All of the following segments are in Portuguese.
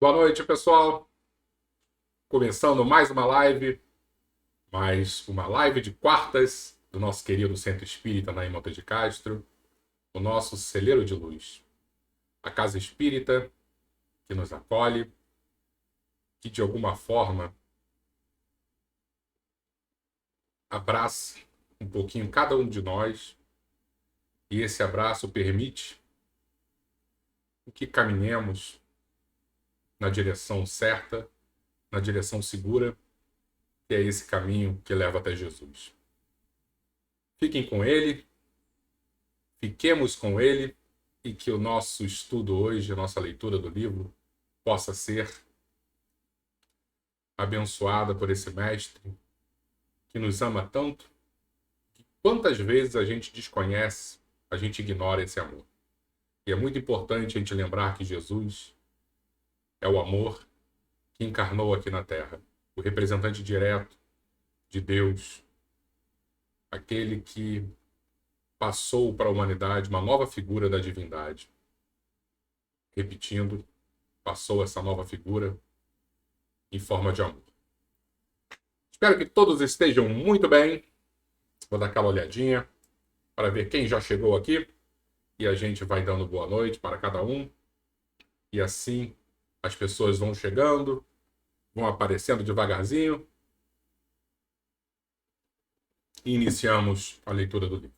Boa noite, pessoal. Começando mais uma live de quartas do nosso querido Centro Espírita Naim Monte de Castro, o nosso celeiro de luz, a casa espírita que nos acolhe, que de alguma forma abraça um pouquinho cada um de nós, e esse abraço permite que caminhemos na direção certa, na direção segura, que é esse caminho que leva até Jesus. Fiquem com ele, fiquemos com ele, e que o nosso estudo hoje, a nossa leitura do livro, possa ser abençoada por esse mestre que nos ama tanto, que quantas vezes a gente desconhece, a gente ignora esse amor. E é muito importante a gente lembrar que Jesus é o amor que encarnou aqui na Terra, o representante direto de Deus, aquele que passou para a humanidade uma nova figura da divindade. Repetindo, passou essa nova figura em forma de amor. Espero que todos estejam muito bem. Vou dar aquela olhadinha para ver quem já chegou aqui e a gente vai dando boa noite para cada um. E assim as pessoas vão chegando, vão aparecendo devagarzinho e iniciamos a leitura do livro.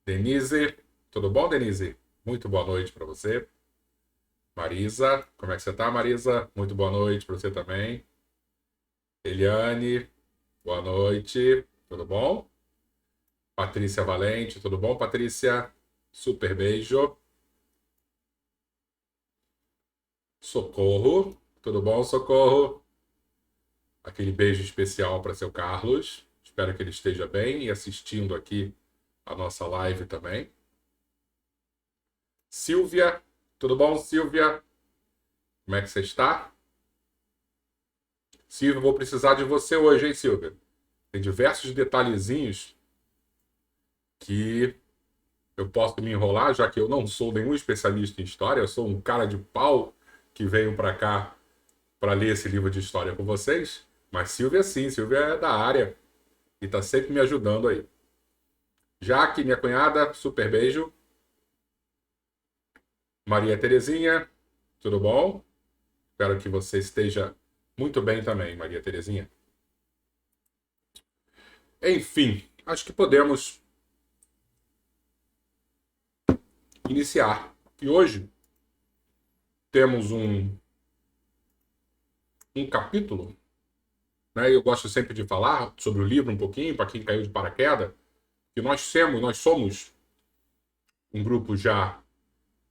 Denise, tudo bom, Denise? Muito boa noite para você. Marisa, como é que você está, Marisa? Muito boa noite para você também. Eliane, boa noite, tudo bom? Patrícia Valente, tudo bom, Patrícia? Super beijo. Socorro, tudo bom, Socorro? Aquele beijo especial para seu Carlos. Espero que ele esteja bem e assistindo aqui a nossa live também. Silvia, tudo bom, Silvia? Como é que você está? Silvia, vou precisar de você hoje, hein, Silvia? Tem diversos detalhezinhos que eu posso me enrolar, já que eu não sou nenhum especialista em história, eu sou um cara de pau que veio para cá para ler esse livro de história com vocês. Mas Silvia sim, Silvia é da área e está sempre me ajudando aí. Jaque, minha cunhada, super beijo. Maria Terezinha, tudo bom? Espero que você esteja muito bem também, Maria Terezinha. Enfim, acho que podemos iniciar. E hoje temos um capítulo, né? Eu gosto sempre de falar sobre o livro um pouquinho, para quem caiu de paraquedas, que nós somos um grupo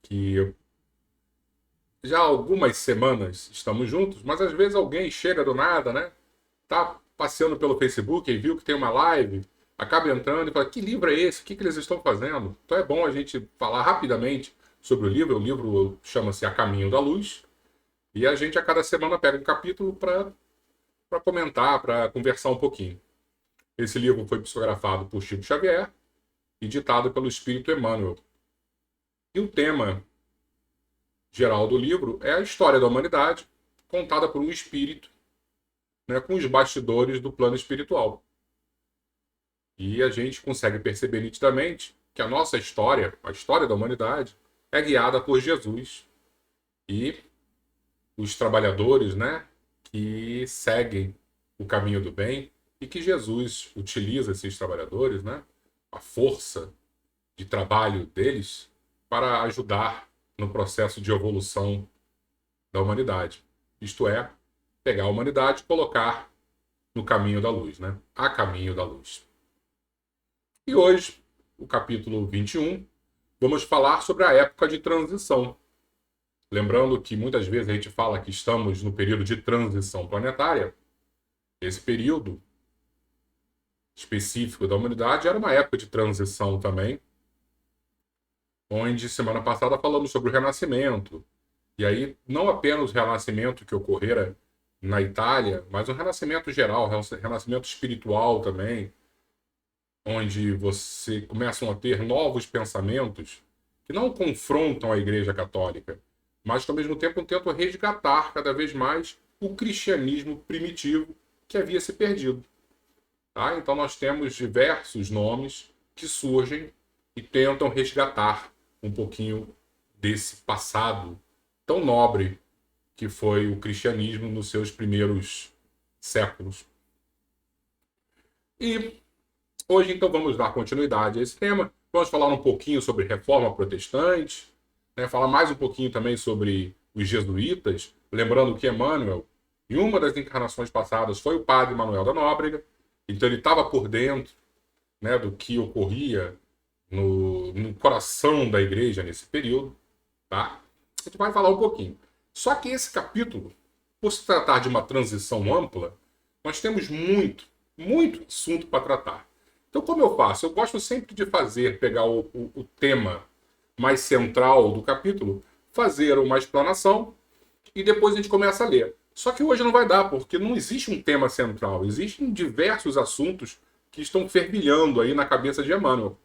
que já há algumas semanas estamos juntos, mas às vezes alguém chega do nada, né? Tá passeando pelo Facebook e viu que tem uma live, acaba entrando e fala: que livro é esse? O que eles estão fazendo? Então é bom a gente falar rapidamente sobre o livro. O livro chama-se A Caminho da Luz. E a gente a cada semana pega um capítulo para comentar, para conversar um pouquinho. Esse livro foi psicografado por Chico Xavier e ditado pelo Espírito Emmanuel. E o tema geral do livro é a história da humanidade, contada por um espírito, né, com os bastidores do plano espiritual. E a gente consegue perceber nitidamente que a nossa história, a história da humanidade, é guiada por Jesus e os trabalhadores, né, que seguem o caminho do bem, e que Jesus utiliza esses trabalhadores, né, a força de trabalho deles, para ajudar no processo de evolução da humanidade. Isto é, pegar a humanidade e colocar no caminho da luz, né? A caminho da luz. E hoje, o capítulo 21, vamos falar sobre a época de transição. Lembrando que muitas vezes a gente fala que estamos no período de transição planetária. Esse período específico da humanidade era uma época de transição também, onde semana passada falamos sobre o Renascimento. E aí, não apenas o Renascimento que ocorrera na Itália, mas um renascimento geral, renascimento espiritual também, onde você começam a ter novos pensamentos que não confrontam a Igreja Católica, mas que ao mesmo tempo tentam resgatar cada vez mais o cristianismo primitivo que havia se perdido. Tá? Então nós temos diversos nomes que surgem e tentam resgatar um pouquinho desse passado tão nobre que foi o cristianismo nos seus primeiros séculos. E hoje, então, vamos dar continuidade a esse tema. Vamos falar um pouquinho sobre reforma protestante, né? Falar mais um pouquinho também sobre os jesuítas, lembrando que Emmanuel, em uma das encarnações passadas, foi o padre Manuel da Nóbrega, então ele estava por dentro, né, do que ocorria no coração da igreja nesse período. Tá? A gente vai falar um pouquinho. Só que esse capítulo, por se tratar de uma transição ampla, nós temos muito assunto para tratar. Então, como eu faço? Eu gosto sempre de pegar o tema mais central do capítulo, fazer uma explanação e depois a gente começa a ler. Só que hoje não vai dar, porque não existe um tema central. Existem diversos assuntos que estão fervilhando aí na cabeça de Emmanuel.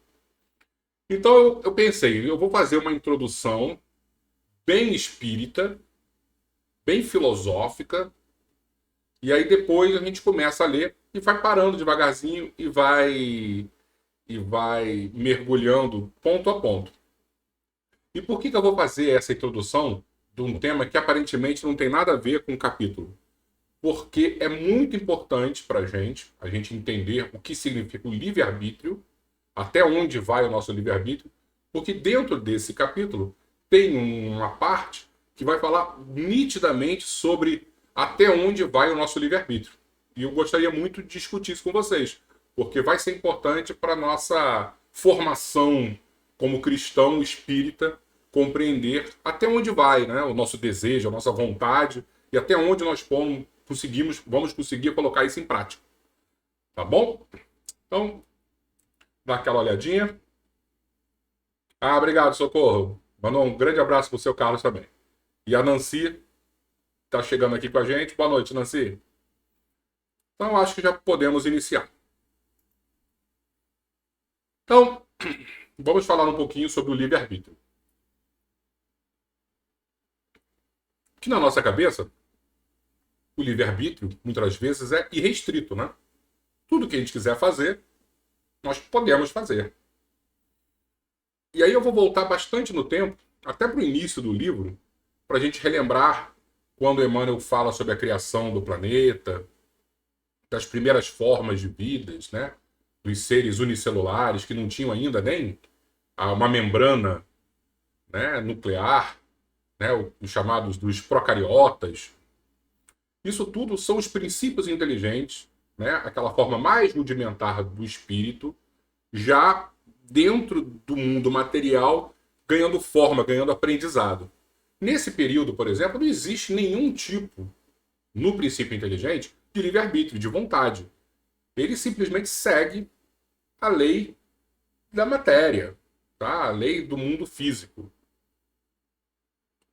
Então eu pensei, eu vou fazer uma introdução bem espírita, bem filosófica, e aí depois a gente começa a ler e vai parando devagarzinho e vai mergulhando ponto a ponto. E por que eu vou fazer essa introdução de um tema que aparentemente não tem nada a ver com o capítulo? Porque é muito importante para a gente entender o que significa o livre-arbítrio, até onde vai o nosso livre-arbítrio, porque dentro desse capítulo tem uma parte que vai falar nitidamente sobre até onde vai o nosso livre-arbítrio. E eu gostaria muito de discutir isso com vocês, porque vai ser importante para a nossa formação como cristão espírita, compreender até onde vai, né, o nosso desejo, a nossa vontade, e até onde nós vamos conseguir colocar isso em prática. Tá bom? Então, dá aquela olhadinha. Ah, obrigado, Socorro. Mandou um grande abraço pro seu Carlos também. E a Nancy tá chegando aqui com a gente. Boa noite, Nancy. Então, acho que já podemos iniciar. Então, vamos falar um pouquinho sobre o livre-arbítrio. Que na nossa cabeça, o livre-arbítrio, muitas vezes, é irrestrito, né? Tudo que a gente quiser fazer, nós podemos fazer. E aí eu vou voltar bastante no tempo, até para o início do livro, para a gente relembrar quando Emmanuel fala sobre a criação do planeta, das primeiras formas de vidas, né? Dos seres unicelulares que não tinham ainda nem uma membrana, né, nuclear, né, os chamados dos procariotas. Isso tudo são os princípios inteligentes, né, aquela forma mais rudimentar do espírito, já dentro do mundo material, ganhando forma, ganhando aprendizado. Nesse período, por exemplo, não existe nenhum tipo, no princípio inteligente, de livre-arbítrio, de vontade. Ele simplesmente segue a lei da matéria, tá? A lei do mundo físico.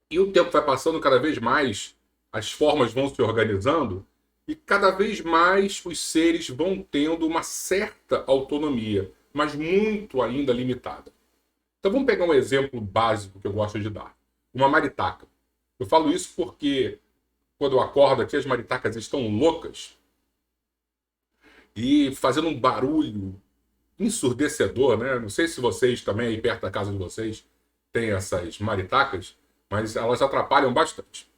E o tempo vai passando cada vez mais, as formas vão se organizando e cada vez mais os seres vão tendo uma certa autonomia, mas muito ainda limitada. Então vamos pegar um exemplo básico que eu gosto de dar. Uma maritaca. Eu falo isso porque quando eu acordo aqui, as maritacas estão loucas e fazendo um barulho ensurdecedor, né? Não sei se vocês também, aí perto da casa de vocês, têm essas maritacas, mas elas atrapalham bastante.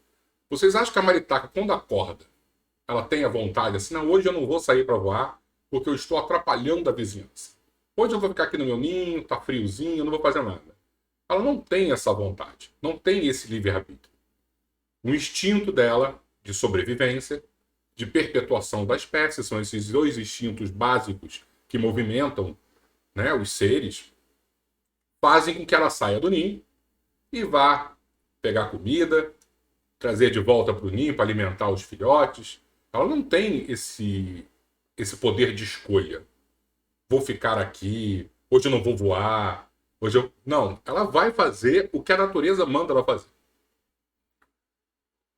Vocês acham que a maritaca, quando acorda, ela tem a vontade assim, não, hoje eu não vou sair para voar porque eu estou atrapalhando a vizinhança. Hoje eu vou ficar aqui no meu ninho, tá friozinho, eu não vou fazer nada. Ela não tem essa vontade, não tem esse livre-arbítrio. O instinto dela de sobrevivência, de perpetuação da espécie, são esses dois instintos básicos que movimentam, né, os seres, fazem com que ela saia do ninho e vá pegar comida, trazer de volta para o ninho para alimentar os filhotes. Ela não tem esse poder de escolha. Vou ficar aqui, hoje eu não vou voar, hoje eu... Não, ela vai fazer o que a natureza manda ela fazer.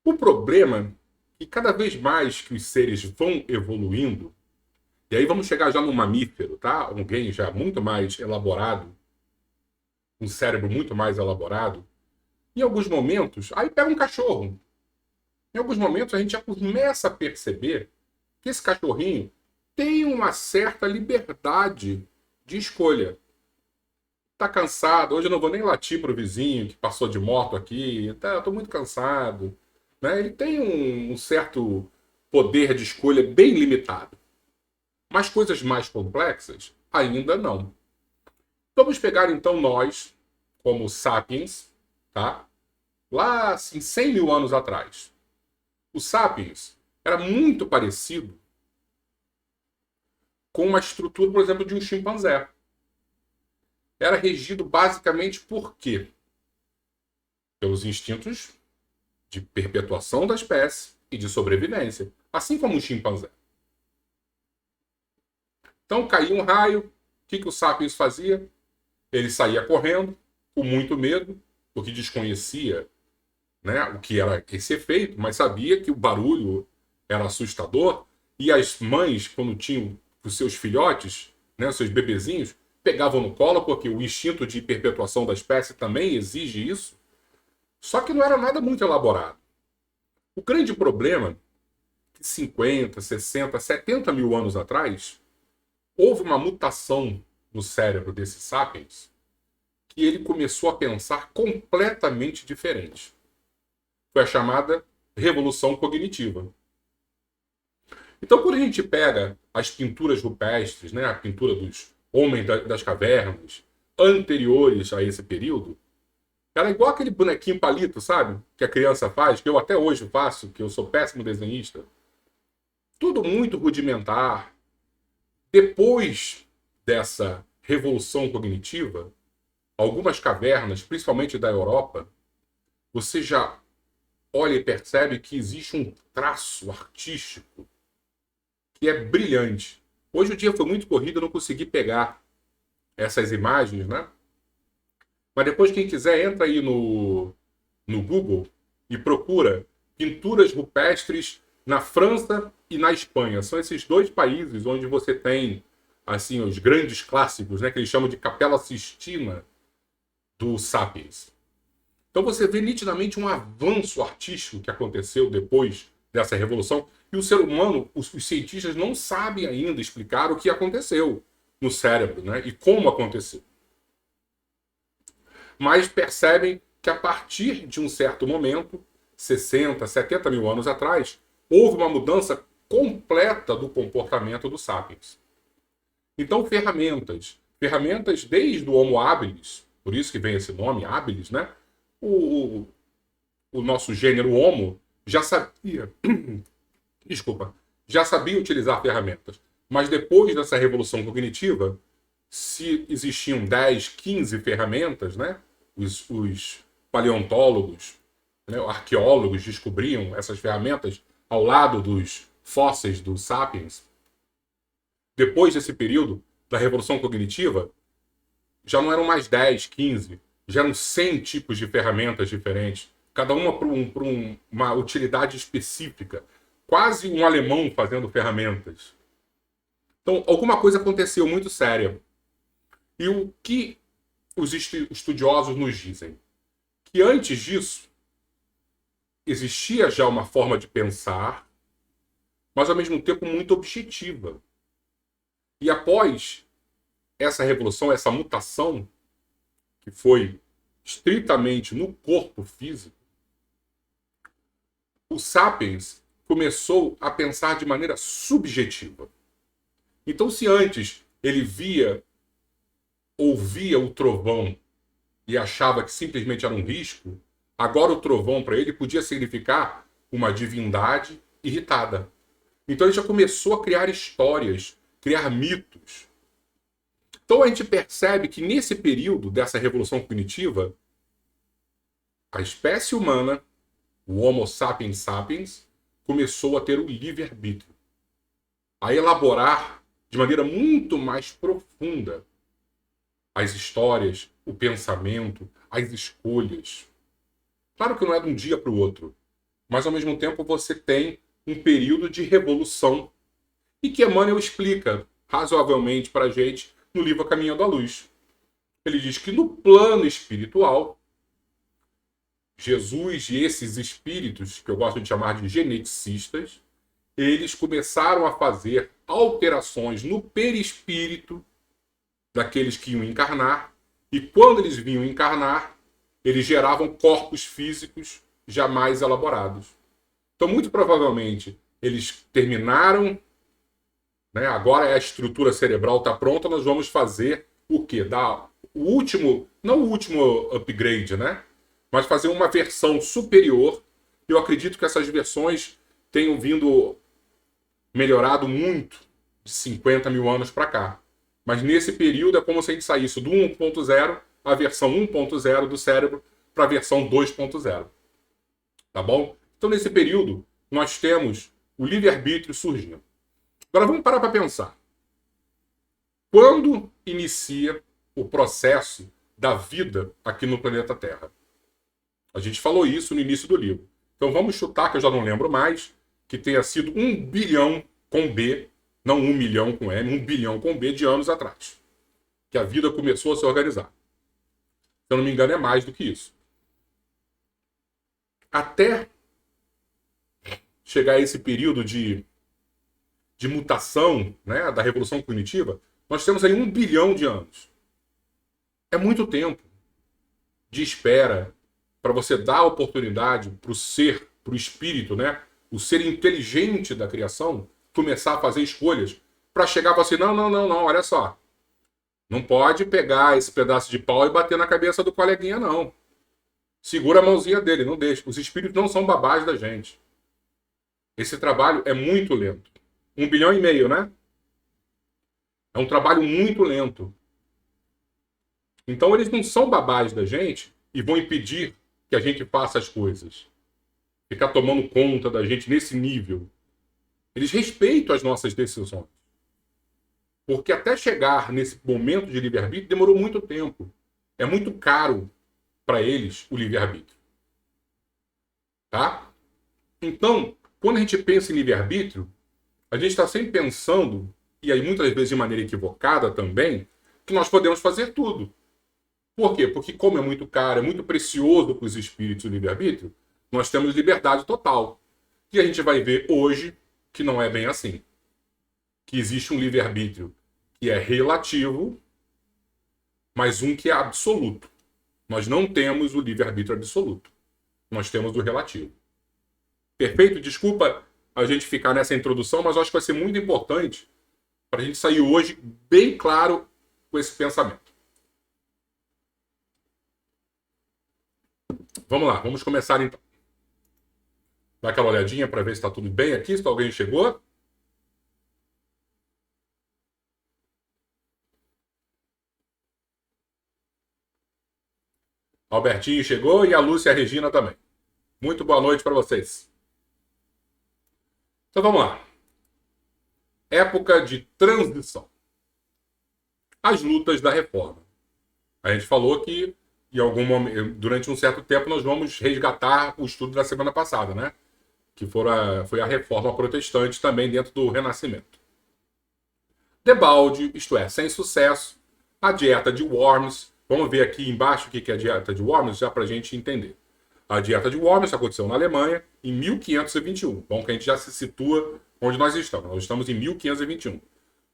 O problema é que cada vez mais que os seres vão evoluindo, e aí vamos chegar já no mamífero, tá? Alguém já muito mais elaborado, um cérebro muito mais elaborado, Em alguns momentos, aí pega um cachorro. Em alguns momentos a gente já começa a perceber que esse cachorrinho tem uma certa liberdade de escolha. Tá cansado, hoje eu não vou nem latir pro vizinho que passou de moto aqui, tá, eu tô muito cansado. Né? Ele tem um certo poder de escolha bem limitado. Mas coisas mais complexas, ainda não. Vamos pegar então nós, como sapiens, tá? Lá, assim, 100 mil anos atrás. O sapiens era muito parecido com uma estrutura, por exemplo, de um chimpanzé. Era regido basicamente por quê? Pelos instintos de perpetuação da espécie e de sobrevivência, assim como o chimpanzé. Então caía um raio, o que o sapiens fazia? Ele saía correndo, com muito medo, porque desconhecia, né, o que era esse efeito, mas sabia que o barulho era assustador, e as mães, quando tinham os seus filhotes, né, os seus bebezinhos, pegavam no colo, porque o instinto de perpetuação da espécie também exige isso. Só que não era nada muito elaborado. O grande problema é que 50, 60, 70 mil anos atrás, houve uma mutação no cérebro desses sapiens que ele começou a pensar completamente diferente. Foi a chamada revolução cognitiva. Então, quando a gente pega as pinturas rupestres, né, a pintura dos homens das cavernas, anteriores a esse período, era igual aquele bonequinho palito, sabe? Que a criança faz, que eu até hoje faço, que eu sou péssimo desenhista. Tudo muito rudimentar. Depois dessa revolução cognitiva, algumas cavernas, principalmente da Europa, você já olha e percebe que existe um traço artístico que é brilhante. Hoje o dia foi muito corrido, eu não consegui pegar essas imagens, né? Mas depois, quem quiser, entra aí no Google e procura pinturas rupestres na França e na Espanha. São esses dois países onde você tem assim os grandes clássicos, né, que eles chamam de Capela Sistina do Sapiens. Então você vê nitidamente um avanço artístico que aconteceu depois dessa revolução, e o ser humano, os cientistas não sabem ainda explicar o que aconteceu no cérebro, né, e como aconteceu. Mas percebem que a partir de um certo momento, 60, 70 mil anos atrás, houve uma mudança completa do comportamento dos sapiens. Então, ferramentas desde o Homo habilis, por isso que vem esse nome, habilis, né? O nosso gênero Homo já sabia, desculpa, já sabia utilizar ferramentas. Mas depois dessa revolução cognitiva, se existiam 10, 15 ferramentas, né? Os paleontólogos, né, arqueólogos descobriam essas ferramentas ao lado dos fósseis dos sapiens. Depois desse período da revolução cognitiva, já não eram mais 10, 15, já eram 100 tipos de ferramentas diferentes, cada uma para uma utilidade específica. Quase um alemão fazendo ferramentas. Então, alguma coisa aconteceu muito séria. E o que os estudiosos nos dizem? Que antes disso, existia já uma forma de pensar, mas ao mesmo tempo muito objetiva. E após essa revolução, essa mutação, que foi estritamente no corpo físico, o Sapiens começou a pensar de maneira subjetiva. Então, se antes ele ouvia o trovão e achava que simplesmente era um risco, agora o trovão para ele podia significar uma divindade irritada. Então ele já começou a criar histórias, criar mitos. Então a gente percebe que nesse período dessa revolução cognitiva, a espécie humana, o Homo sapiens sapiens, começou a ter o livre-arbítrio, a elaborar de maneira muito mais profunda as histórias, o pensamento, as escolhas. Claro que não é de um dia para o outro, mas ao mesmo tempo você tem um período de revolução e que Emmanuel explica razoavelmente para a gente no livro A Caminho da Luz. Ele diz que no plano espiritual Jesus e esses espíritos, que eu gosto de chamar de geneticistas, eles começaram a fazer alterações no perispírito daqueles que iam encarnar, e quando eles vinham encarnar, eles geravam corpos físicos já mais elaborados. Então, muito provavelmente, eles terminaram, né? Agora a estrutura cerebral está pronta, nós vamos fazer o quê? Dar o último, não o último upgrade, né? Mas fazer uma versão superior. Eu acredito que essas versões tenham vindo melhorado muito de 50 mil anos para cá. Mas nesse período é como se a gente saísse do 1.0, a versão 1.0 do cérebro, para a versão 2.0. Tá bom? Então, nesse período, nós temos o livre-arbítrio surgindo. Agora, vamos parar para pensar. Quando inicia o processo da vida aqui no planeta Terra? A gente falou isso no início do livro. Então, vamos chutar, que eu já não lembro mais, que tenha sido 1 bilhão com B, não 1 milhão com M, 1 bilhão com B de anos atrás. Que a vida começou a se organizar. Se eu não me engano, é mais do que isso. Até chegar a esse período de mutação, né, da revolução cognitiva, nós temos aí 1 bilhão de anos. É muito tempo de espera para você dar a oportunidade para o ser, para o espírito, né, o ser inteligente da criação, começar a fazer escolhas para chegar para assim, não, olha só. Não pode pegar esse pedaço de pau e bater na cabeça do coleguinha, não. Segura a mãozinha dele, não deixa. Os espíritos não são babás da gente. Esse trabalho é muito lento. 1 bilhão e meio, né? É um trabalho muito lento. Então eles não são babás da gente e vão impedir que a gente faça as coisas. Ficar tomando conta da gente nesse nível. Eles respeitam as nossas decisões. Porque até chegar nesse momento de livre-arbítrio demorou muito tempo. É muito caro para eles o livre-arbítrio. Tá? Então, quando a gente pensa em livre-arbítrio, a gente está sempre pensando, e aí muitas vezes de maneira equivocada também, que nós podemos fazer tudo. Por quê? Porque como é muito caro, é muito precioso para os espíritos o livre-arbítrio, nós temos liberdade total. E a gente vai ver hoje que não é bem assim. Que existe um livre-arbítrio que é relativo, mas um que é absoluto. Nós não temos o livre-arbítrio absoluto. Nós temos o relativo. Perfeito? Desculpa a gente ficar nessa introdução, mas eu acho que vai ser muito importante para a gente sair hoje bem claro com esse pensamento. Vamos lá, vamos começar então. Dá aquela olhadinha para ver se está tudo bem aqui, se alguém chegou. Albertinho chegou e a Lúcia e a Regina também. Muito boa noite para vocês. Então vamos lá. Época de transição. As lutas da reforma. A gente falou que em algum momento, durante um certo tempo nós vamos resgatar o estudo da semana passada, né? Que foi a reforma protestante também dentro do Renascimento. Debalde, isto é, sem sucesso. A dieta de Worms. Vamos ver aqui embaixo o que é a dieta de Worms, já para a gente entender. A dieta de Worms aconteceu na Alemanha em 1521. Bom, que a gente já se situa onde nós estamos. Nós estamos em 1521.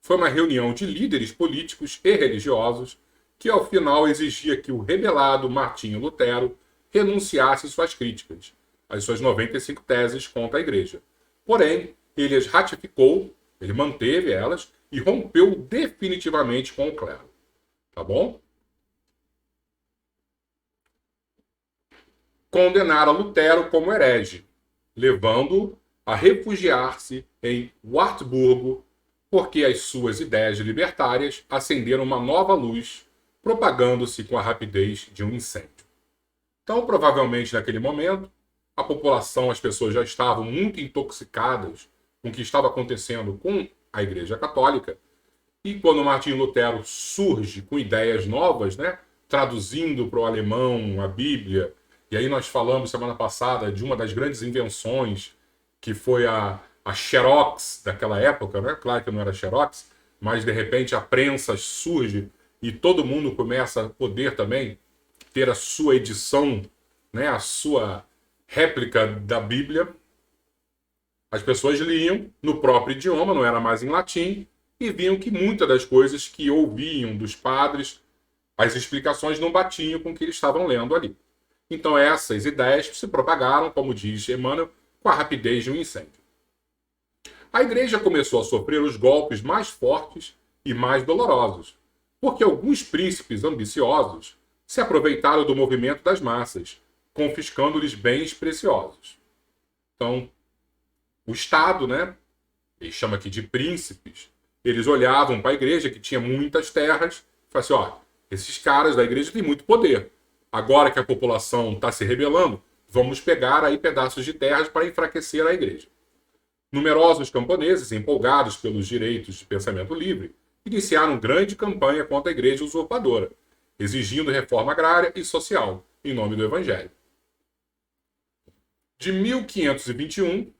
Foi uma reunião de líderes políticos e religiosos que, ao final, exigia que o rebelado Martinho Lutero renunciasse suas críticas, as suas 95 teses contra a Igreja. Porém, ele as ratificou, ele manteve elas e rompeu definitivamente com o clero. Tá bom? Condenaram Lutero como herege, levando-o a refugiar-se em Wartburgo, porque as suas ideias libertárias acenderam uma nova luz, propagando-se com a rapidez de um incêndio. Então, provavelmente, naquele momento, a população, as pessoas já estavam muito intoxicadas com o que estava acontecendo com a Igreja Católica, e quando Martinho Lutero surge com ideias novas, né, traduzindo para o alemão a Bíblia. E aí nós falamos semana passada de uma das grandes invenções, que foi a Xerox daquela época, né? Claro que não era Xerox, mas de repente a prensa surge e todo mundo começa a poder também ter a sua edição, né, a sua réplica da Bíblia, as pessoas liam no próprio idioma, não era mais em latim, e viam que muitas das coisas que ouviam dos padres, as explicações não batiam com o que eles estavam lendo ali. Então essas ideias se propagaram, como diz Emmanuel, com a rapidez de um incêndio. A igreja começou a sofrer os golpes mais fortes e mais dolorosos, porque alguns príncipes ambiciosos se aproveitaram do movimento das massas, confiscando-lhes bens preciosos. Então, o Estado, né, ele chama aqui de príncipes, eles olhavam para a igreja, que tinha muitas terras, e falavam assim, ó, esses caras da igreja têm muito poder. Agora que a população está se rebelando, vamos pegar aí pedaços de terras para enfraquecer a igreja. Numerosos camponeses, empolgados pelos direitos de pensamento livre, iniciaram grande campanha contra a igreja usurpadora, exigindo reforma agrária e social, em nome do Evangelho. De 1521,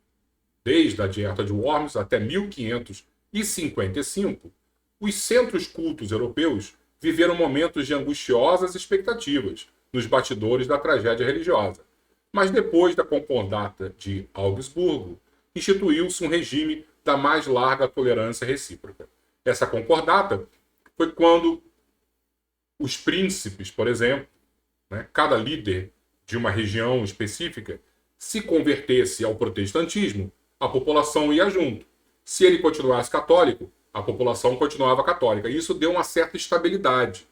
desde a Dieta de Worms até 1555, os centros cultos europeus viveram momentos de angustiosas expectativas nos bastidores da tragédia religiosa. Mas depois da Concordata de Augsburgo, instituiu-se um regime da mais larga tolerância recíproca. Essa concordata foi quando os príncipes, por exemplo, né, cada líder de uma região específica, se convertesse ao protestantismo, a população ia junto. Se ele continuasse católico, a população continuava católica. Isso deu uma certa estabilidade.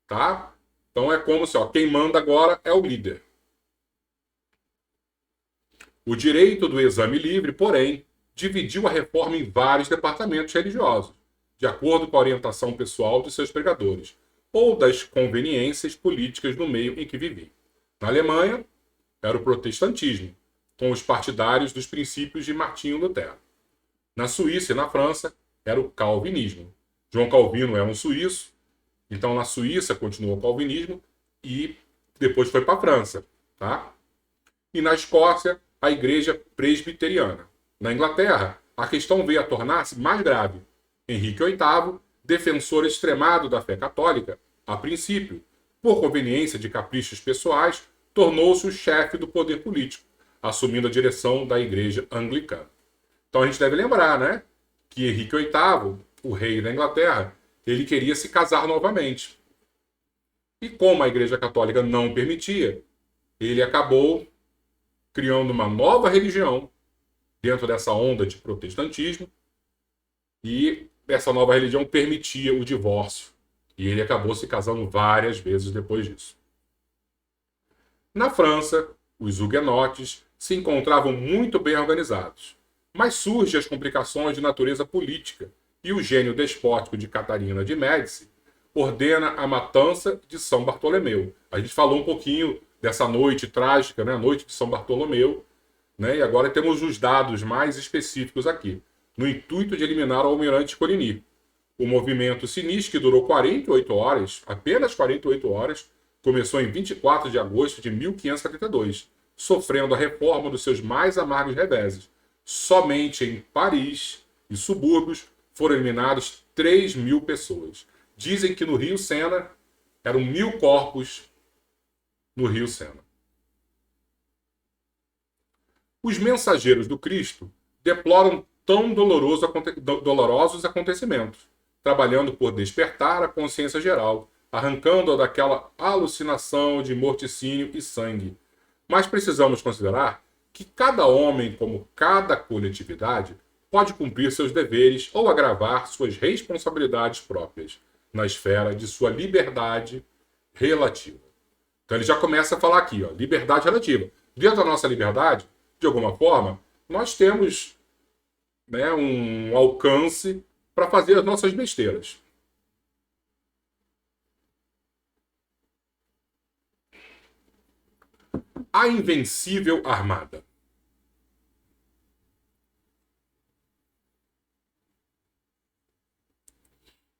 Tá? Então é como se quem manda agora é o líder. O direito do exame livre, porém, dividiu a reforma em vários departamentos religiosos, de acordo com a orientação pessoal de seus pregadores, ou das conveniências políticas no meio em que viviam. Na Alemanha, era o protestantismo, com os partidários dos princípios de Martinho Lutero. Na Suíça e na França, era o calvinismo. João Calvino era um suíço, então na Suíça continuou o calvinismo e depois foi para a França. Tá? E na Escócia, a igreja presbiteriana. Na Inglaterra, a questão veio a tornar-se mais grave. Henrique VIII, defensor extremado da fé católica, a princípio, por conveniência de caprichos pessoais, tornou-se o chefe do poder político, assumindo a direção da igreja anglicana. Então a gente deve lembrar, né, que Henrique VIII, o rei da Inglaterra, ele queria se casar novamente. E como a igreja católica não permitia, ele acabou criando uma nova religião dentro dessa onda de protestantismo, e essa nova religião permitia o divórcio. E ele acabou se casando várias vezes depois disso. Na França, os huguenotes se encontravam muito bem organizados, mas surgem as complicações de natureza política e o gênio despótico de Catarina de Médici ordena a matança de São Bartolomeu. A gente falou um pouquinho dessa noite trágica, né, a noite de São Bartolomeu, né, e agora temos os dados mais específicos aqui, no intuito de eliminar o almirante Coligny. O movimento sinistro, que durou 48 horas, apenas 48 horas, começou em 24 de agosto de 1572, sofrendo a reforma dos seus mais amargos reveses. Somente em Paris e subúrbios foram eliminados 3.000 pessoas. Dizem que no Rio Sena eram 1.000 corpos no Rio Sena. Os mensageiros do Cristo deploram tão dolorosos acontecimentos, trabalhando por despertar a consciência geral, arrancando-a daquela alucinação de morticínio e sangue. Mas precisamos considerar que cada homem, como cada coletividade, pode cumprir seus deveres ou agravar suas responsabilidades próprias, na esfera de sua liberdade relativa. Então ele já começa a falar aqui, liberdade relativa. Dentro da nossa liberdade, de alguma forma, nós temos, né, um alcance para fazer as nossas besteiras. A Invencível Armada.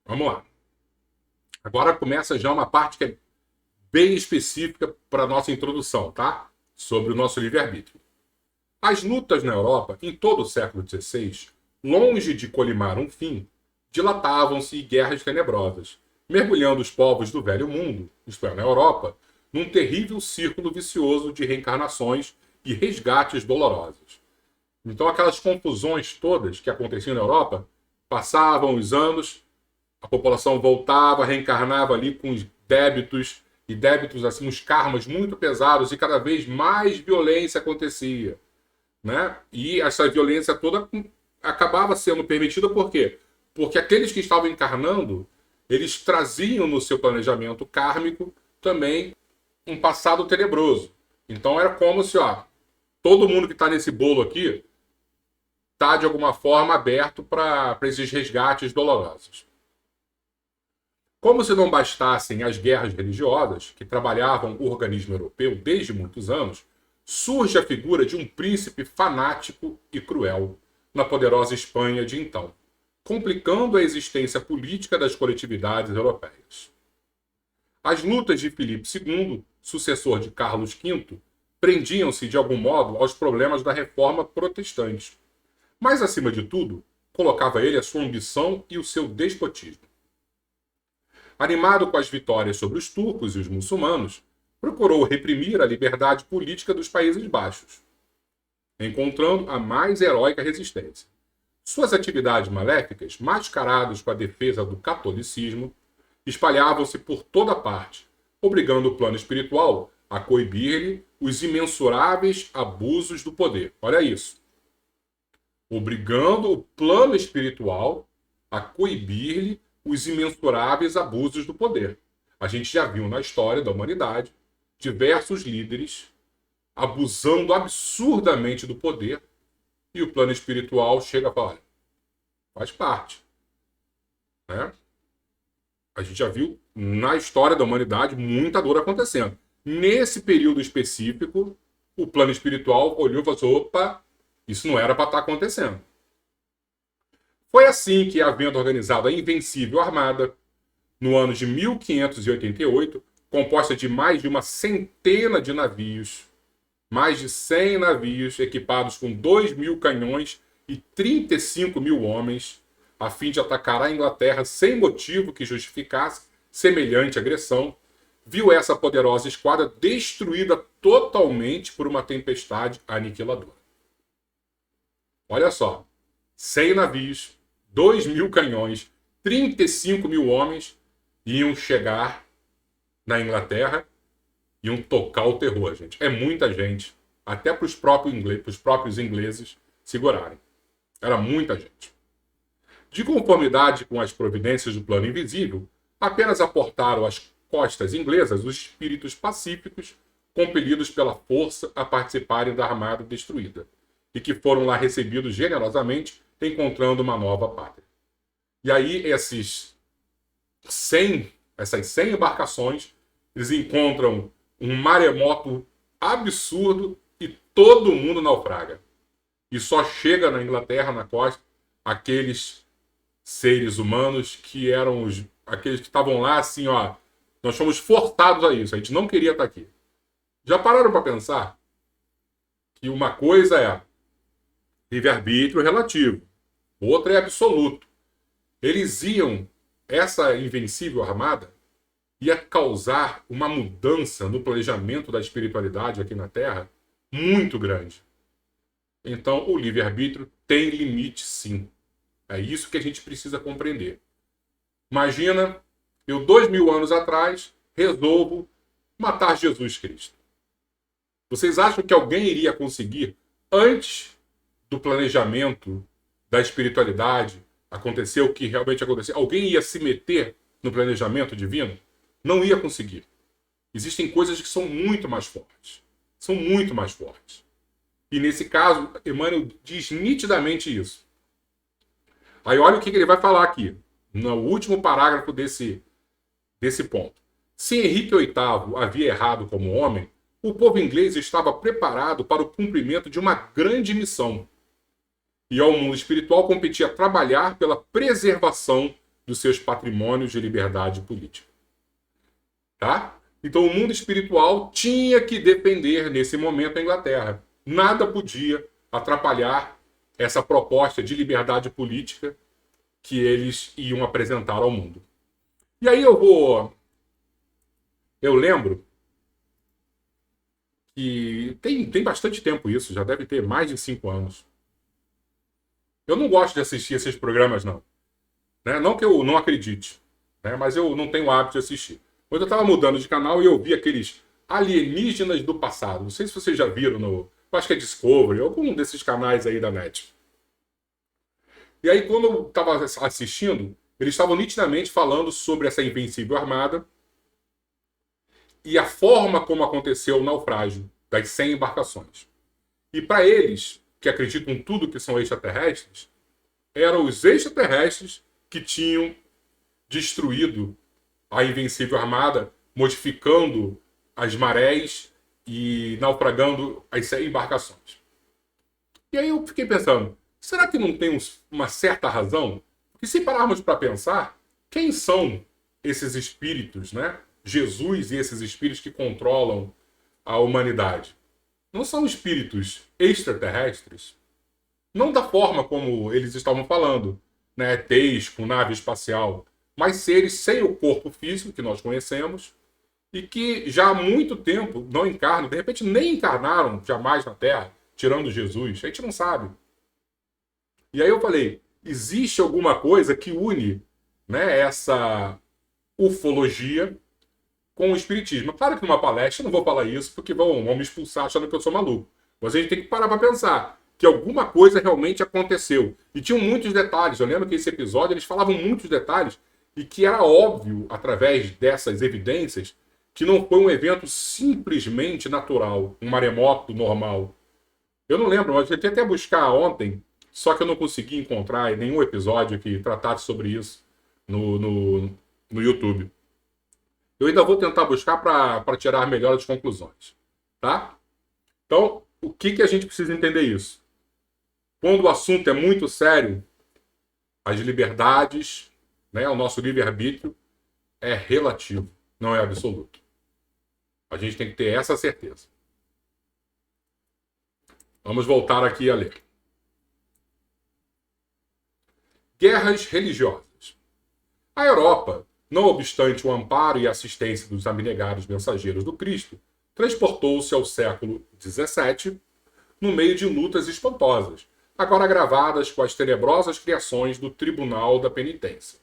Vamos lá. Agora começa já uma parte que é bem específica para a nossa introdução, tá? Sobre o nosso livre-arbítrio. As lutas na Europa, em todo o século XVI, longe de colimar um fim, dilatavam-se em guerras tenebrosas, mergulhando os povos do Velho Mundo, isto é, na Europa, num terrível círculo vicioso de reencarnações e resgates dolorosos. Então, aquelas confusões todas que aconteciam na Europa, passavam os anos, a população voltava, reencarnava ali com os débitos, e débitos, assim, uns karmas muito pesados, e cada vez mais violência acontecia, né? E essa violência toda acabava sendo permitida por quê? Porque aqueles que estavam encarnando, eles traziam no seu planejamento kármico também um passado tenebroso. Então era como se, ó, todo mundo que está nesse bolo aqui está de alguma forma aberto para esses resgates dolorosos. Como se não bastassem as guerras religiosas que trabalhavam o organismo europeu desde muitos anos, surge a figura de um príncipe fanático e cruel na poderosa Espanha de então, complicando a existência política das coletividades europeias. As lutas de Filipe II, sucessor de Carlos V, prendiam-se de algum modo aos problemas da reforma protestante. Mas, acima de tudo, colocava ele a sua ambição e o seu despotismo. Animado com as vitórias sobre os turcos e os muçulmanos, procurou reprimir a liberdade política dos Países Baixos, encontrando a mais heróica resistência. Suas atividades maléficas, mascaradas com a defesa do catolicismo, espalhavam-se por toda parte, obrigando o plano espiritual a coibir-lhe os imensuráveis abusos do poder. Olha isso. Obrigando o plano espiritual a coibir-lhe os imensuráveis abusos do poder. A gente já viu na história da humanidade diversos líderes abusando absurdamente do poder, e o plano espiritual chega a falar, olha, faz parte. Né? A gente já viu na história da humanidade muita dor acontecendo. Nesse período específico, o plano espiritual olhou e falou assim, opa, isso não era para estar acontecendo. Foi assim que, havendo organizado a Invencível Armada, no ano de 1588, composta de mais de uma centena de navios, mais de 100 navios equipados com 2.000 canhões e 35.000 homens, a fim de atacar a Inglaterra sem motivo que justificasse semelhante agressão, viu essa poderosa esquadra destruída totalmente por uma tempestade aniquiladora. Olha só, 100 navios, 2.000 canhões, 35.000 homens iam chegar na Inglaterra, iam tocar o terror, gente. É muita gente, até para os próprios ingleses segurarem. Era muita gente. De conformidade com as providências do plano invisível, apenas aportaram às costas inglesas os espíritos pacíficos, compelidos pela força a participarem da armada destruída, e que foram lá recebidos generosamente, encontrando uma nova pátria. E aí essas 100 embarcações, eles encontram um maremoto absurdo e todo mundo naufraga. E só chega na Inglaterra, na costa, aqueles seres humanos que eram aqueles que estavam lá assim, ó, nós fomos forçados a isso, a gente não queria estar aqui. Já pararam para pensar que uma coisa é livre-arbítrio relativo, outra é absoluto. Essa Invencível Armada ia causar uma mudança no planejamento da espiritualidade aqui na Terra muito grande. Então, o livre-arbítrio tem limite, sim. É isso que a gente precisa compreender. Imagina, eu 2.000 anos atrás resolvo matar Jesus Cristo. Vocês acham que alguém iria conseguir, antes do planejamento da espiritualidade, acontecer o que realmente aconteceu? Alguém ia se meter no planejamento divino? Não ia conseguir. Existem coisas que são muito mais fortes. São muito mais fortes. E nesse caso, Emmanuel diz nitidamente isso. Aí olha o que ele vai falar aqui, no último parágrafo desse ponto. Se Henrique VIII havia errado como homem, o povo inglês estava preparado para o cumprimento de uma grande missão. E ao mundo espiritual competia trabalhar pela preservação dos seus patrimônios de liberdade política. Tá? Então o mundo espiritual tinha que defender nesse momento a Inglaterra. Nada podia atrapalhar essa proposta de liberdade política que eles iam apresentar ao mundo. E aí eu lembro que tem bastante tempo isso, já deve ter mais de 5 anos. Eu não gosto de assistir esses programas, não. Né? Não que eu não acredite, né? Mas eu não tenho o hábito de assistir. Quando eu estava mudando de canal e eu vi aqueles alienígenas do passado. Não sei se vocês já viram no. Eu acho que é Discovery, algum desses canais aí da net. E aí, quando eu estava assistindo, eles estavam nitidamente falando sobre essa invencível armada e a forma como aconteceu o naufrágio das 100 embarcações. E para eles, que acreditam em tudo que são extraterrestres, eram os extraterrestres que tinham destruído a invencível armada, modificando as marés e naufragando as 100 embarcações. E aí eu fiquei pensando, será que não tem uma certa razão? Porque se pararmos para pensar, quem são esses espíritos, né? Jesus e esses espíritos que controlam a humanidade. Não são espíritos extraterrestres? Não da forma como eles estavam falando, né? ETs com nave espacial, mas seres sem o corpo físico que nós conhecemos e que já há muito tempo não encarnam, de repente nem encarnaram jamais na Terra, tirando Jesus. A gente não sabe. E aí eu falei, existe alguma coisa que une, né, essa ufologia com o espiritismo. Claro que numa palestra eu não vou falar isso porque vão me expulsar achando que eu sou maluco. Mas a gente tem que parar para pensar que alguma coisa realmente aconteceu. E tinham muitos detalhes. Eu lembro que esse episódio eles falavam muitos detalhes e que era óbvio, através dessas evidências, que não foi um evento simplesmente natural, um maremoto normal. Eu não lembro, mas eu tentei até buscar ontem, só que eu não consegui encontrar nenhum episódio que tratasse sobre isso no YouTube. Eu ainda vou tentar buscar para tirar melhores conclusões. Tá? Então, o que a gente precisa entender isso? Quando o assunto é muito sério, as liberdades, né, o nosso livre-arbítrio é relativo, não é absoluto. A gente tem que ter essa certeza. Vamos voltar aqui a ler. Guerras religiosas. A Europa, não obstante o amparo e assistência dos abnegados mensageiros do Cristo, transportou-se ao século XVII no meio de lutas espantosas, agora agravadas com as tenebrosas criações do Tribunal da Penitência.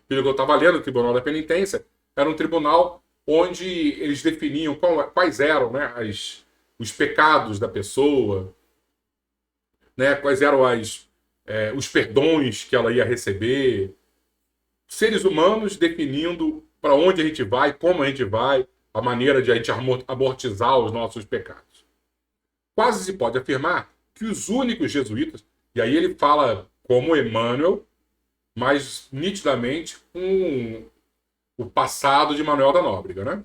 Pelo que eu estava lendo, o Tribunal da Penitência era um tribunal onde eles definiam quais eram, né, os pecados da pessoa, né, quais eram os perdões que ela ia receber. Seres humanos definindo para onde a gente vai, como a gente vai, a maneira de a gente amortizar os nossos pecados. Quase se pode afirmar que os únicos jesuítas, e aí ele fala como Emmanuel, mas nitidamente o passado de Manuel da Nóbrega, né?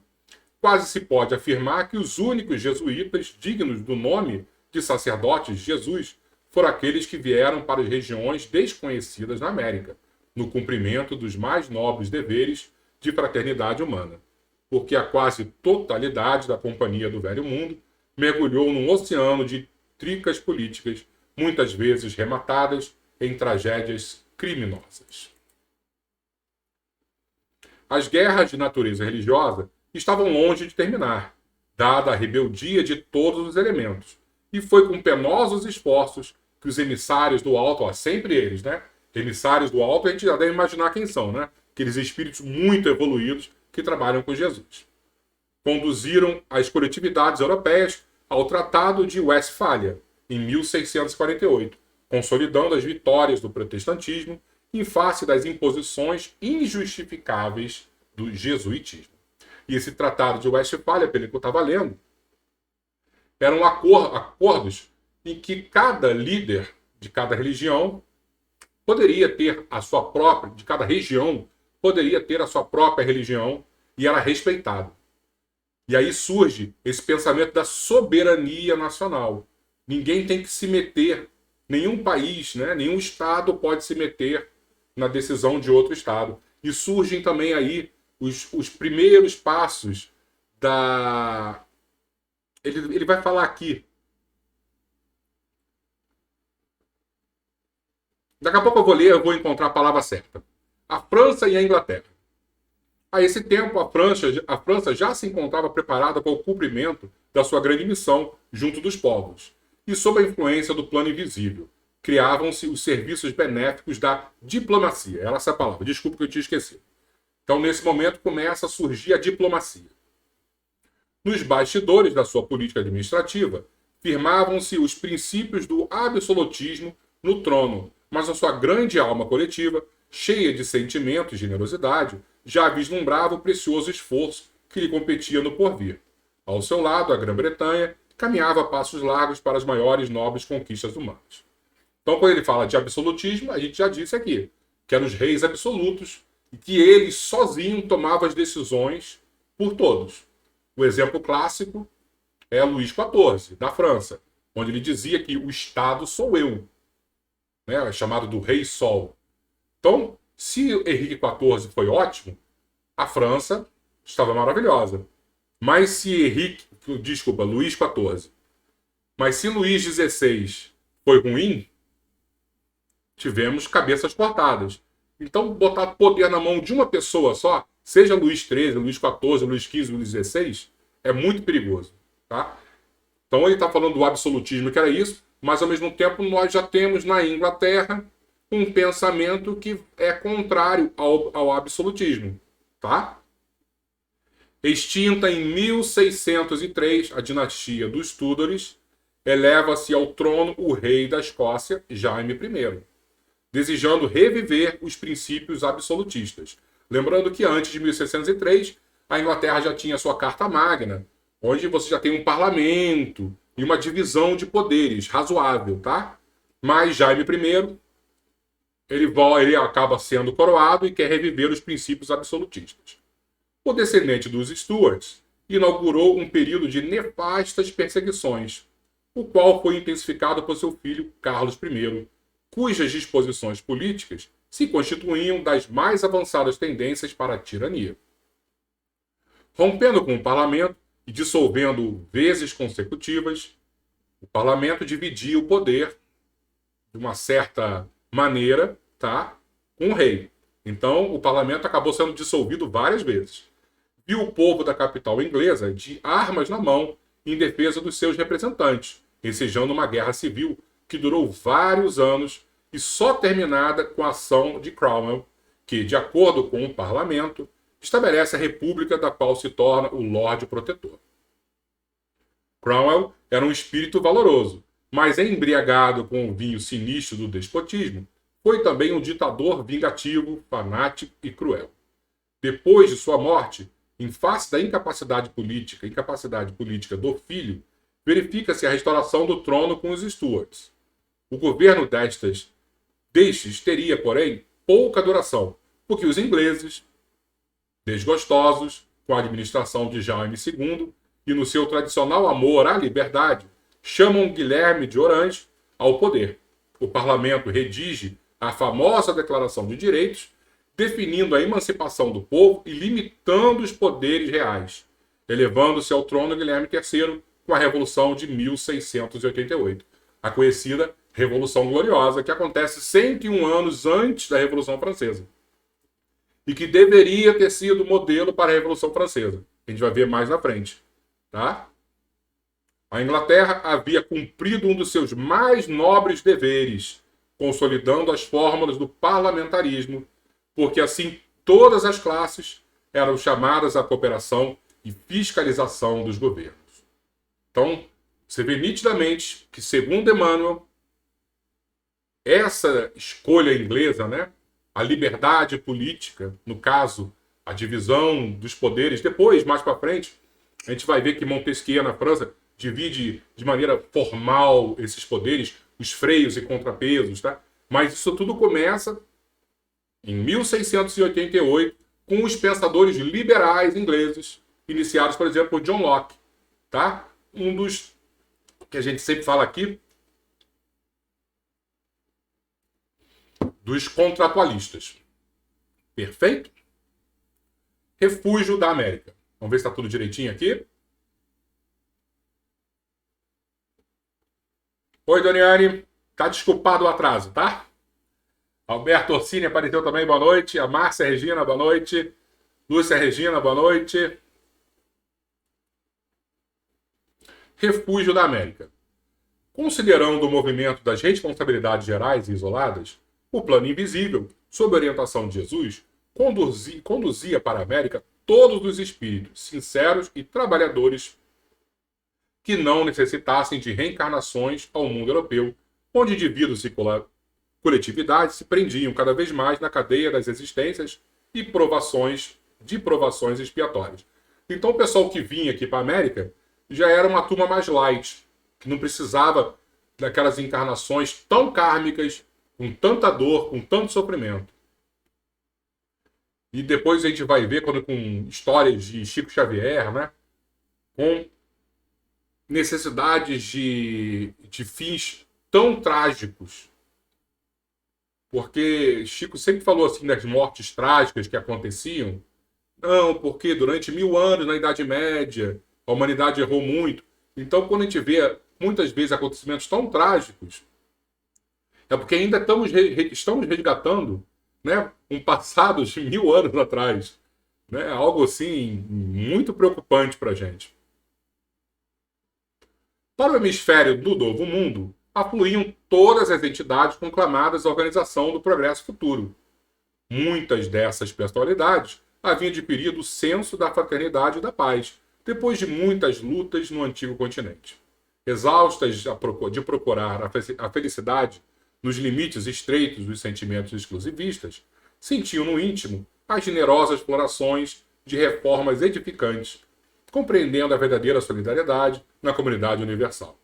Quase se pode afirmar que os únicos jesuítas dignos do nome de sacerdotes de Jesus foram aqueles que vieram para as regiões desconhecidas na América, no cumprimento dos mais nobres deveres de fraternidade humana, porque a quase totalidade da Companhia do Velho Mundo mergulhou num oceano de intrigas políticas, muitas vezes rematadas em tragédias criminosas. As guerras de natureza religiosa estavam longe de terminar, dada a rebeldia de todos os elementos, e foi com penosos esforços que os emissários do alto, sempre eles, né? Emissários do alto, a gente já deve imaginar quem são, né? Aqueles espíritos muito evoluídos que trabalham com Jesus. Conduziram as coletividades europeias ao Tratado de Westfália, em 1648, consolidando as vitórias do protestantismo em face das imposições injustificáveis do jesuitismo. E esse Tratado de Westfália, pelo que eu estava lendo, eram acordos em que cada líder de cada religião poderia ter a sua própria, de cada região, poderia ter a sua própria religião e era respeitado. E aí surge esse pensamento da soberania nacional. Ninguém tem que se meter, nenhum país, né, nenhum estado pode se meter na decisão de outro estado. E surgem também aí os primeiros passos da... Ele vai falar aqui. Daqui a pouco eu vou ler, eu vou encontrar a palavra certa. A França e a Inglaterra. A esse tempo, a França já se encontrava preparada para o cumprimento da sua grande missão junto dos povos. E sob a influência do plano invisível, criavam-se os serviços benéficos da diplomacia. Era essa palavra, desculpa que eu tinha esquecido. Então, nesse momento, começa a surgir a diplomacia. Nos bastidores da sua política administrativa, firmavam-se os princípios do absolutismo no trono, mas a sua grande alma coletiva, cheia de sentimento e generosidade, já vislumbrava o precioso esforço que lhe competia no porvir. Ao seu lado, a Grã-Bretanha caminhava a passos largos para as maiores nobres conquistas humanas. Então, quando ele fala de absolutismo, a gente já disse aqui, que eram os reis absolutos e que eles sozinhos tomavam as decisões por todos. O exemplo clássico é Luís XIV, da França, onde ele dizia que o Estado sou eu, né? É chamado do Rei Sol. Então, se Henrique XIV foi ótimo, a França estava maravilhosa. Mas se Luís XIV, mas se Luís XVI foi ruim, tivemos cabeças cortadas. Então, botar poder na mão de uma pessoa só, seja Luís XIII, Luís XIV, Luís XV, Luís XVI, é muito perigoso. Tá? Então, ele está falando do absolutismo, que era isso, mas, ao mesmo tempo, nós já temos na Inglaterra um pensamento que é contrário ao absolutismo. Tá? Extinta em 1603, a dinastia dos Tudores, eleva-se ao trono o rei da Escócia, Jaime I, desejando reviver os princípios absolutistas. Lembrando que antes de 1603, a Inglaterra já tinha sua Carta Magna, onde você já tem um parlamento e uma divisão de poderes razoável, tá? Mas Jaime I, ele acaba sendo coroado e quer reviver os princípios absolutistas. O descendente dos Stuarts inaugurou um período de nefastas perseguições, o qual foi intensificado por seu filho Carlos I, cujas disposições políticas se constituíam das mais avançadas tendências para a tirania. Rompendo com o parlamento e dissolvendo vezes consecutivas, o parlamento dividia o poder de uma certa maneira, tá, com o rei. Então, o parlamento acabou sendo dissolvido várias vezes. Viu o povo da capital inglesa de armas na mão em defesa dos seus representantes, ensejando uma guerra civil que durou vários anos e só terminada com a ação de Cromwell, que, de acordo com o parlamento, estabelece a república da qual se torna o Lorde Protetor. Cromwell era um espírito valoroso, mas embriagado com o vinho sinistro do despotismo, foi também um ditador vingativo, fanático e cruel. Depois de sua morte, em face da incapacidade política do filho, verifica-se a restauração do trono com os Stuarts. O governo destes teria, porém, pouca duração, porque os ingleses, desgostosos com a administração de Jaime II e no seu tradicional amor à liberdade, chamam Guilherme de Orange ao poder. O parlamento redige a famosa Declaração de Direitos, definindo a emancipação do povo e limitando os poderes reais, elevando-se ao trono Guilherme III com a Revolução de 1688, a conhecida Revolução Gloriosa, que acontece 101 anos antes da Revolução Francesa, e que deveria ter sido modelo para a Revolução Francesa. A gente vai ver mais na frente. Tá? A Inglaterra havia cumprido um dos seus mais nobres deveres, consolidando as fórmulas do parlamentarismo, porque assim todas as classes eram chamadas à cooperação e fiscalização dos governos. Então, você vê nitidamente que, segundo Emmanuel, essa escolha inglesa, né, a liberdade política, no caso, a divisão dos poderes, depois, mais para frente, a gente vai ver que Montesquieu, na França, divide de maneira formal esses poderes, os freios e contrapesos, tá? Mas isso tudo começa em 1688, com os pensadores liberais ingleses, iniciados, por exemplo, por John Locke, tá? Um dos que a gente sempre fala aqui, dos contratualistas. Perfeito? Refúgio da América. Vamos ver se está tudo direitinho aqui. Oi, Doniane. Tá desculpado o atraso, tá? Alberto Orsini apareceu também, boa noite. A Márcia Regina, boa noite. Lúcia Regina, boa noite. Refúgio da América. Considerando o movimento das responsabilidades gerais e isoladas, o plano invisível, sob orientação de Jesus, conduzia para a América todos os espíritos sinceros e trabalhadores que não necessitassem de reencarnações ao mundo europeu, onde indivíduos e coletividades se prendiam cada vez mais na cadeia das existências e provações expiatórias. Então o pessoal que vinha aqui para a América já era uma turma mais light, que não precisava daquelas encarnações tão kármicas, com tanta dor, com tanto sofrimento. E depois a gente vai ver com histórias de Chico Xavier, né? Com necessidades de fins tão trágicos. Porque Chico sempre falou assim das mortes trágicas que aconteciam. Não, porque durante 1000 anos, na Idade Média, a humanidade errou muito. Então, quando a gente vê muitas vezes acontecimentos tão trágicos, é porque ainda estamos resgatando, né, um passado de 1000 anos atrás. Né? Algo assim muito preocupante para a gente. Para o hemisfério do Novo Mundo, afluíam todas as entidades conclamadas à Organização do Progresso Futuro. Muitas dessas personalidades haviam adquirido o senso da fraternidade e da paz, depois de muitas lutas no antigo continente. Exaustas de procurar a felicidade nos limites estreitos dos sentimentos exclusivistas, sentiam no íntimo as generosas explorações de reformas edificantes, compreendendo a verdadeira solidariedade na comunidade universal.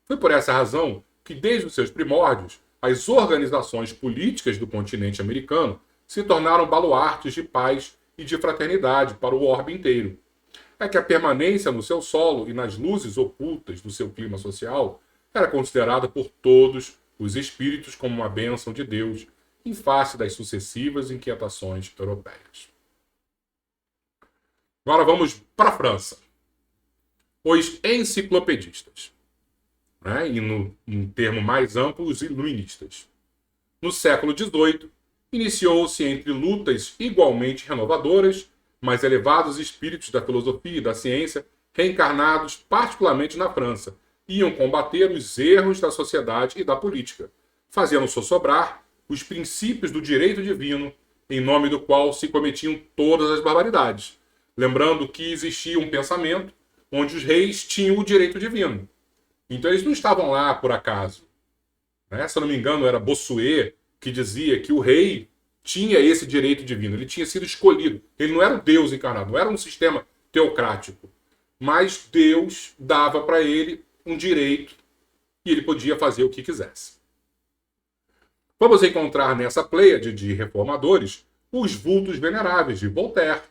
Foi por essa razão que, desde os seus primórdios, as organizações políticas do continente americano se tornaram baluartes de paz e de fraternidade para o orbe inteiro. É que a permanência no seu solo e nas luzes ocultas do seu clima social era considerada por todos os espíritos como uma bênção de Deus em face das sucessivas inquietações europeias. Agora vamos para a França. Os enciclopedistas, né? E em termo mais amplo, os iluministas. No século XVIII, iniciou-se entre lutas igualmente renovadoras, mais elevados espíritos da filosofia e da ciência, reencarnados particularmente na França, iam combater os erros da sociedade e da política, fazendo sossobrar os princípios do direito divino, em nome do qual se cometiam todas as barbaridades. Lembrando que existia um pensamento onde os reis tinham o direito divino. Então eles não estavam lá por acaso. Né? Se eu não me engano, era Bossuet que dizia que o rei tinha esse direito divino. Ele tinha sido escolhido. Ele não era o Deus encarnado, não era um sistema teocrático. Mas Deus dava para ele um direito e ele podia fazer o que quisesse. Vamos encontrar nessa pleiade de reformadores os vultos veneráveis de Voltaire.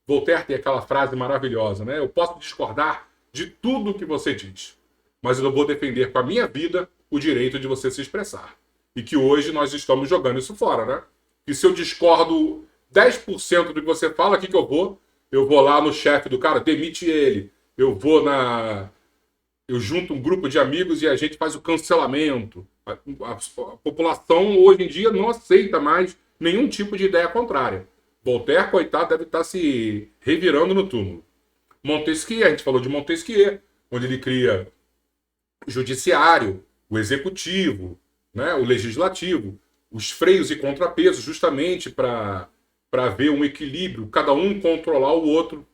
Voltaire tem aquela frase maravilhosa, né? Eu posso discordar de tudo que você diz, mas eu vou defender com a minha vida o direito de você se expressar. E que hoje nós estamos jogando isso fora, né? E se eu discordo 10% do que você fala, o que eu vou? Eu vou lá no chefe do cara, demite ele. Eu junto um grupo de amigos e a gente faz o cancelamento. A população hoje em dia não aceita mais nenhum tipo de ideia contrária. Voltaire, coitado, deve estar se revirando no túmulo. Montesquieu, a gente falou de Montesquieu, onde ele cria o judiciário, o executivo, né, o legislativo, os freios e contrapesos, justamente para haver um equilíbrio, cada um controlar o outro.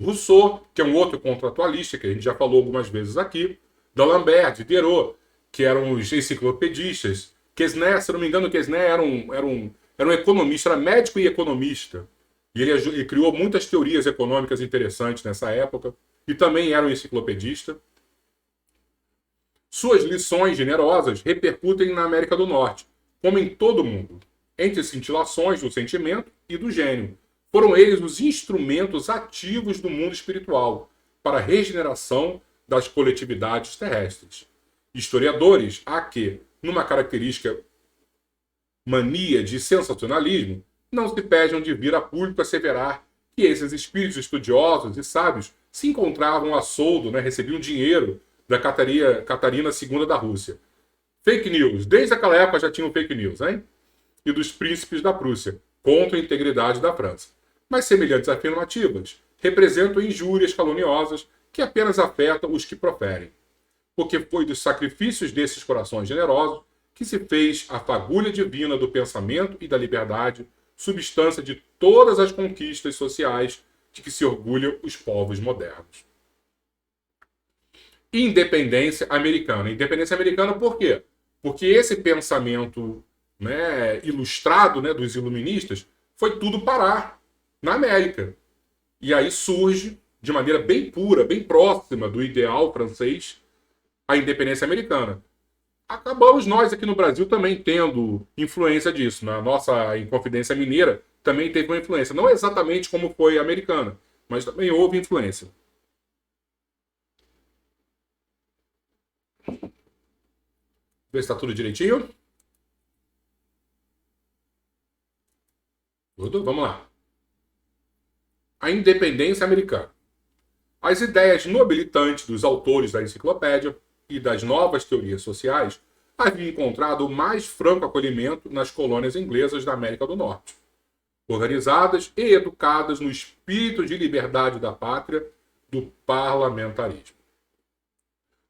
Rousseau, que é um outro contratualista, que a gente já falou algumas vezes aqui, D'Alembert, Diderot, que eram os enciclopedistas. Quesnay, se não me engano, Quesnay era um economista, era médico e economista. E ele criou muitas teorias econômicas interessantes nessa época, e também era um enciclopedista. Suas lições generosas repercutem na América do Norte, como em todo o mundo, entre cintilações do sentimento e do gênio. Foram eles os instrumentos ativos do mundo espiritual para a regeneração das coletividades terrestres. Historiadores há que, numa característica mania de sensacionalismo, não se pejam de vir a público asseverar que esses espíritos estudiosos e sábios se encontravam a soldo, né, recebiam dinheiro da Catarina II da Rússia. Fake news. Desde aquela época já tinham fake news, hein? E dos príncipes da Prússia, contra a integridade da França. mas semelhantes afirmativas representam injúrias caluniosas que apenas afetam os que proferem. Porque foi dos sacrifícios desses corações generosos que se fez a fagulha divina do pensamento e da liberdade, substância de todas as conquistas sociais de que se orgulham os povos modernos. Independência americana. Independência americana por quê? Porque esse pensamento, né, ilustrado, né, dos iluministas foi tudo parar na América. E aí surge, de maneira bem pura, bem próxima do ideal francês, a independência americana. Acabamos nós aqui no Brasil também tendo influência disso. Na nossa Inconfidência Mineira também teve uma influência. Não exatamente como foi a americana, mas também houve influência. Ver se está tudo direitinho. Tudo? Vamos lá. A independência americana. As ideias nobilitantes dos autores da enciclopédia e das novas teorias sociais haviam encontrado o mais franco acolhimento nas colônias inglesas da América do Norte, organizadas e educadas no espírito de liberdade da pátria do parlamentarismo.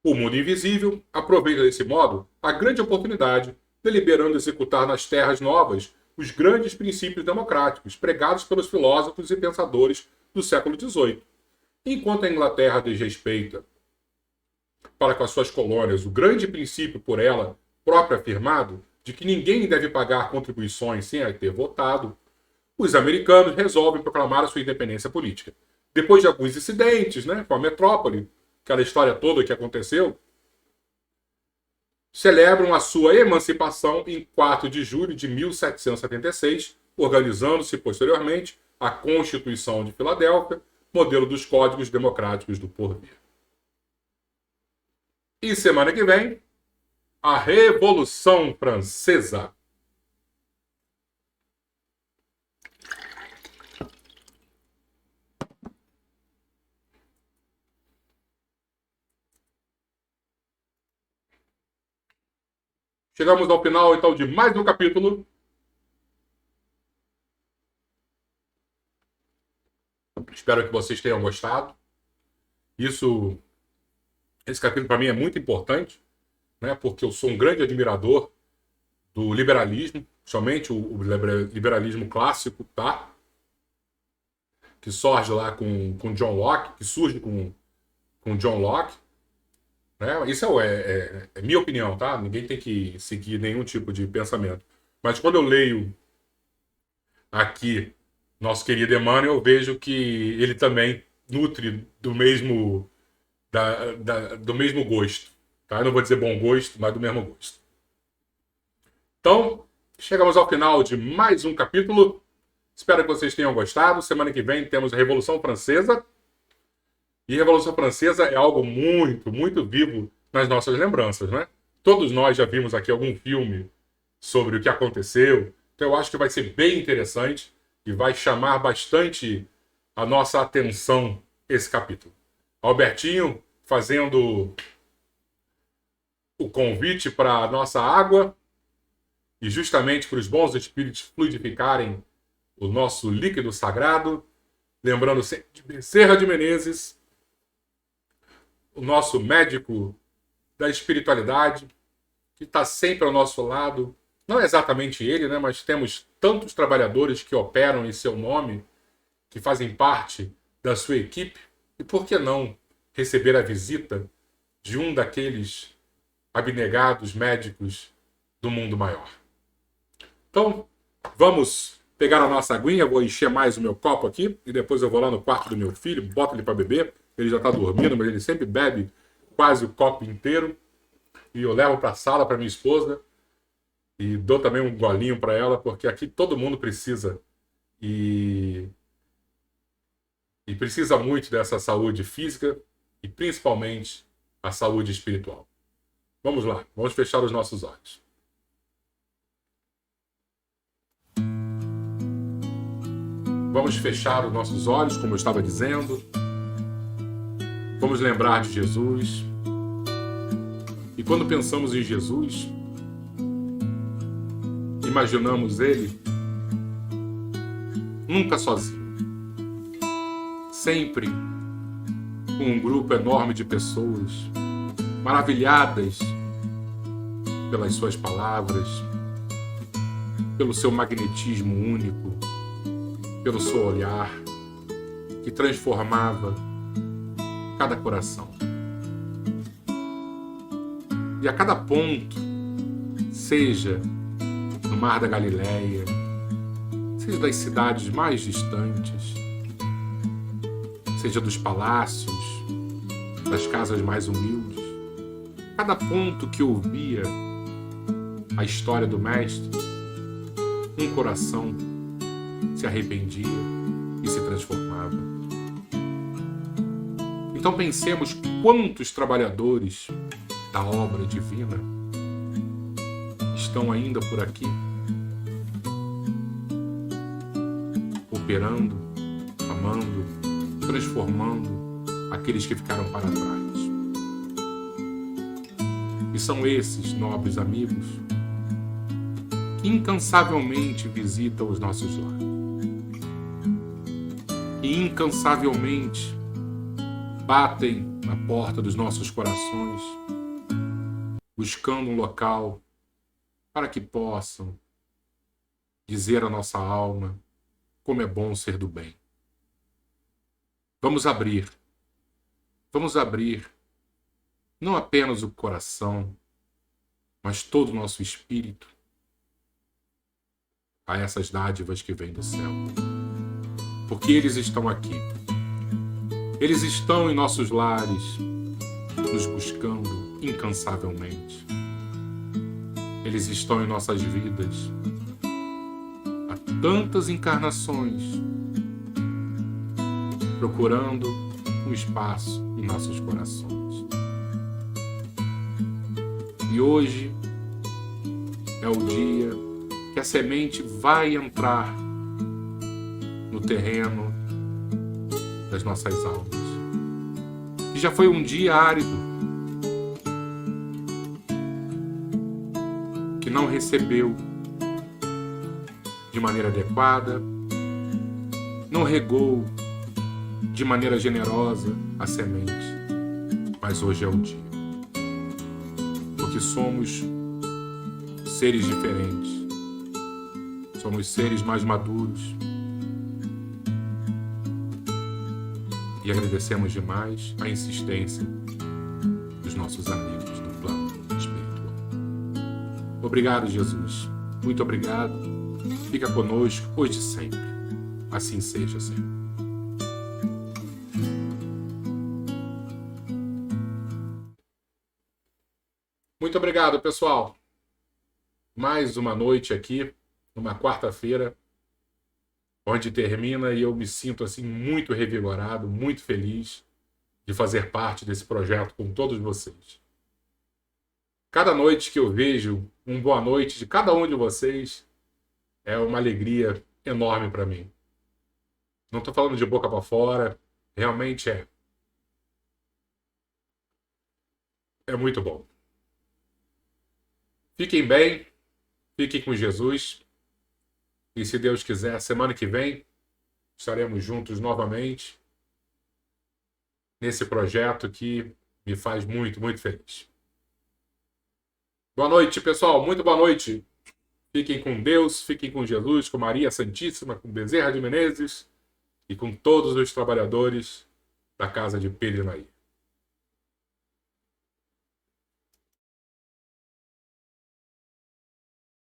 O mundo invisível aproveita desse modo a grande oportunidade, deliberando executar nas terras novas os grandes princípios democráticos pregados pelos filósofos e pensadores do século XVIII. Enquanto a Inglaterra desrespeita para com as suas colônias o grande princípio por ela própria afirmado de que ninguém deve pagar contribuições sem ter votado, os americanos resolvem proclamar a sua independência política. Depois de alguns incidentes, né, com a metrópole, aquela história toda que aconteceu, celebram a sua emancipação em 4 de julho de 1776, organizando-se posteriormente a Constituição de Filadélfia, modelo dos Códigos Democráticos do Porvir. E semana que vem, a Revolução Francesa. Chegamos ao final, então, de mais um capítulo. Espero que vocês tenham gostado. Esse capítulo para mim é muito importante, né, porque eu sou um grande admirador do liberalismo, somente o liberalismo clássico, tá? Que surge lá com John Locke, com John Locke. Né? Isso é minha opinião, tá? Ninguém tem que seguir nenhum tipo de pensamento. Mas quando eu leio aqui nosso querido Emmanuel, eu vejo que ele também nutre do mesmo gosto. Tá? Eu não vou dizer bom gosto, mas do mesmo gosto. Então, chegamos ao final de mais um capítulo. Espero que vocês tenham gostado. Semana que vem temos a Revolução Francesa. E a Revolução Francesa é algo muito, muito vivo nas nossas lembranças, né? Todos nós já vimos aqui algum filme sobre o que aconteceu. Então eu acho que vai ser bem interessante e vai chamar bastante a nossa atenção esse capítulo. Albertinho fazendo o convite para a nossa água e justamente para os bons espíritos fluidificarem o nosso líquido sagrado. Lembrando sempre de Bezerra de Menezes, o nosso médico da espiritualidade, que está sempre ao nosso lado. Não é exatamente ele, né? Mas temos tantos trabalhadores que operam em seu nome, que fazem parte da sua equipe. E por que não receber a visita de um daqueles abnegados médicos do mundo maior? Então, vamos pegar a nossa aguinha. Vou encher mais o meu copo aqui e depois eu vou lá no quarto do meu filho, boto ele para beber. Ele já está dormindo, mas ele sempre bebe quase o copo inteiro. E eu levo para a sala para minha esposa e dou também um golinho para ela, porque aqui todo mundo precisa. E precisa muito dessa saúde física e principalmente a saúde espiritual. Vamos lá, vamos fechar os nossos olhos. Vamos fechar os nossos olhos, como eu estava dizendo. Vamos lembrar de Jesus. E quando pensamos em Jesus, imaginamos ele nunca sozinho. sempre com um grupo enorme de pessoas maravilhadas pelas suas palavras, pelo seu magnetismo único, pelo seu olhar que transformava cada coração. E a cada ponto, seja no Mar da Galileia, seja das cidades mais distantes, seja dos palácios, das casas mais humildes, cada ponto que ouvia a história do Mestre, um coração se arrependia e se transformava. Então pensemos quantos trabalhadores da obra divina estão ainda por aqui, operando, amando, transformando aqueles que ficaram para trás. E são esses nobres amigos que incansavelmente visitam os nossos lares. E incansavelmente batem na porta dos nossos corações, buscando um local para que possam dizer à nossa alma como é bom ser do bem. Vamos abrir não apenas o coração, mas todo o nosso espírito a essas dádivas que vêm do céu. Porque eles estão aqui. Eles estão em nossos lares, nos buscando incansavelmente. Eles estão em nossas vidas há tantas encarnações, procurando um espaço em nossos corações. E hoje é o dia que a semente vai entrar no terreno das nossas almas. E já foi um dia árido, que não recebeu de maneira adequada, não regou de maneira generosa a semente. Mas hoje é o dia. Porque somos seres diferentes. Somos seres mais maduros. E agradecemos demais a insistência dos nossos amigos do plano espiritual. Obrigado, Jesus. Muito obrigado. Fica conosco hoje e sempre. Assim seja, Senhor. Muito obrigado, pessoal. Mais uma noite aqui, numa quarta-feira, onde termina e eu me sinto assim muito revigorado, muito feliz de fazer parte desse projeto com todos vocês. Cada noite que eu vejo um boa noite de cada um de vocês é uma alegria enorme para mim. Não estou falando de boca para fora, realmente é. É muito bom. Fiquem bem, fiquem com Jesus. E se Deus quiser, semana que vem estaremos juntos novamente nesse projeto que me faz muito, muito feliz. Boa noite, pessoal. Muito boa noite. Fiquem com Deus, fiquem com Jesus, com Maria Santíssima, com Bezerra de Menezes e com todos os trabalhadores da casa de Pedro e Nair.